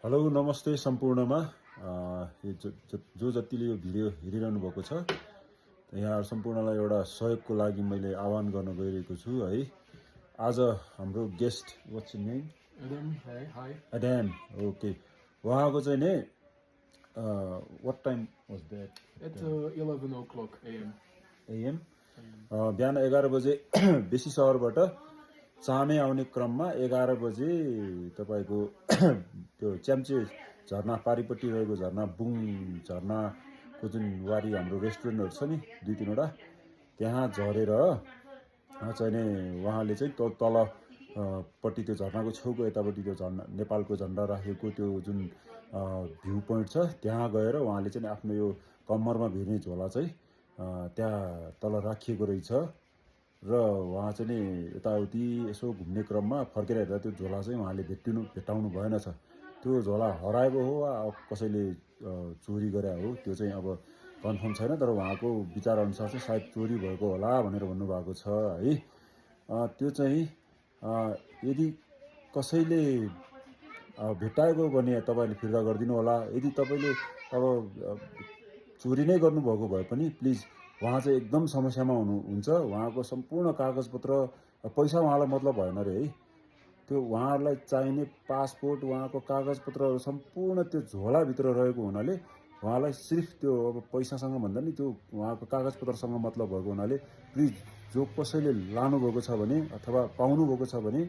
Hello नमस्ते सम्पूर्णमा जो जतिले यो भिडियो हेरिरहनु भएको छ यहाँहरु सम्पूर्णलाई एउटा सहयोगको लागि मैले आह्वान गर्न गइरहेको छु है। आज हाम्रो guest what's your name? Adam, hey, hi. Adam. Okay, उहाँको चाहिँ नि what time was that? At 11 o'clock a.m. A.m. बिहान 11 बजे बेसी सहरबाट चामे आउने क्रममा 11 बजे तपाईको त्यो च्याम्चे झरना पारिपट्टि रहेको झरना बुङ झरनाको जुन वारी हाम्रो रेस्टुरेन्टहरु छ नि दुई तीनवटा त्यहाँ झरेर चाहिँ नि उहाँले चाहिँ तल पट्टि त्यो झरनाको छेउको यतापट्टि त्यो झरना नेपालको झण्डा राखेको त्यो जुन भ्यू पोइन्ट छ त्यहाँ गएर उहाँले चाहिँ आफ्नो यो कम्मरमा भिर्ने झोला चाहिँ त्यहाँ तल राखिएको रहेछ र उहाँ चाहिँ नि यताउति यसो घुम्ने क्रममा फर्केर हेर्दा त्यो झोला चाहिँ उहाँले भेटाउनु भएनछ। त्यो झोला हराएको हो वा कसैले चोरी गरे हो त्यो चाहिँ अब कन्फर्म छैन, तर उहाँको विचार अनुसार चाहिँ सायद चोरी भएको होला भनेर भन्नुभएको छ है। त्यो चाहिँ यदि कसैले भेटाएको भने तपाईले फिर्ता गरिदिनु होला। यदि तपाईले अब चोरी नै गर्नुभएको भए पनि प्लिज उहाँ चाहिँ एकदम समस्यामा हुनुहुन्छ। उहाँको सम्पूर्ण कागजपत्र पैसा उहाँलाई मतलब भएन रे है। त्यो उहाँहरुलाई चाहिने पासपोर्ट उहाँको कागजपत्रहरु सम्पूर्ण त्यो झोलाभित्र रहेको हुनाले उहाँलाई सिर्फ त्यो अब पैसासँग भन्दा नि त्यो उहाँको कागजपत्रसँग मतलब भएको हुनाले प्लिज जो कसैले लानु भएको छ भने अथवा पाउनु भएको छ भने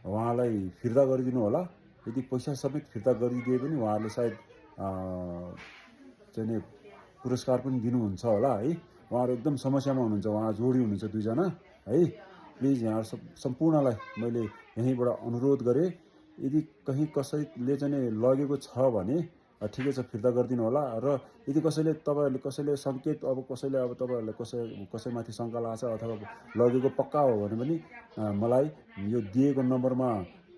उहाँलाई फिर्ता गरिदिनु होला। यदि पैसा समेत फिर्ता गरिदिए पनि उहाँले सायद चाहिँ नि पुरस्कार पनि दिनुहुन्छ होला है। उहाँहरु एकदम समस्यामा हुनुहुन्छ, उहाँ जोडी हुनुहुन्छ दुईजना है। प्लिज यहाँ सम्पूर्णलाई मैले यहीँबाट अनुरोध गरे यदि कहीं कसैले चाहिँ लगेको छ भने ठिकै छ फिर्ता गरिदिनु होला। र यदि कसैले तपाईहरुले कसैले संकेत अब कसैले अब तपाईहरुले कसैमाथि शंका लाग्छ अथवा लगेको पक्का हो भने पनि मलाई यो दिएको नम्बरमा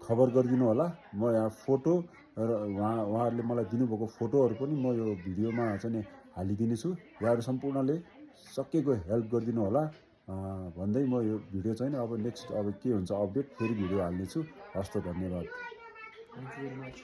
खबर गरिदिनु होला। म यहाँ फोटो र उहाँहरुले मलाई दिनुभएको फोटोहरु पनि म यो भिडियोमा चाहिँ हालिदिने छु। यहाँहरु सम्पूर्णले सकेको हेल्प गरिदिनु होला भन्दै म यो भिडियो चाहिँ अब नेक्स्ट अब के हुन्छ अपडेट फेरि भिडियो हाल्ने छु। हस्त धन्यवाद। Thank you very much.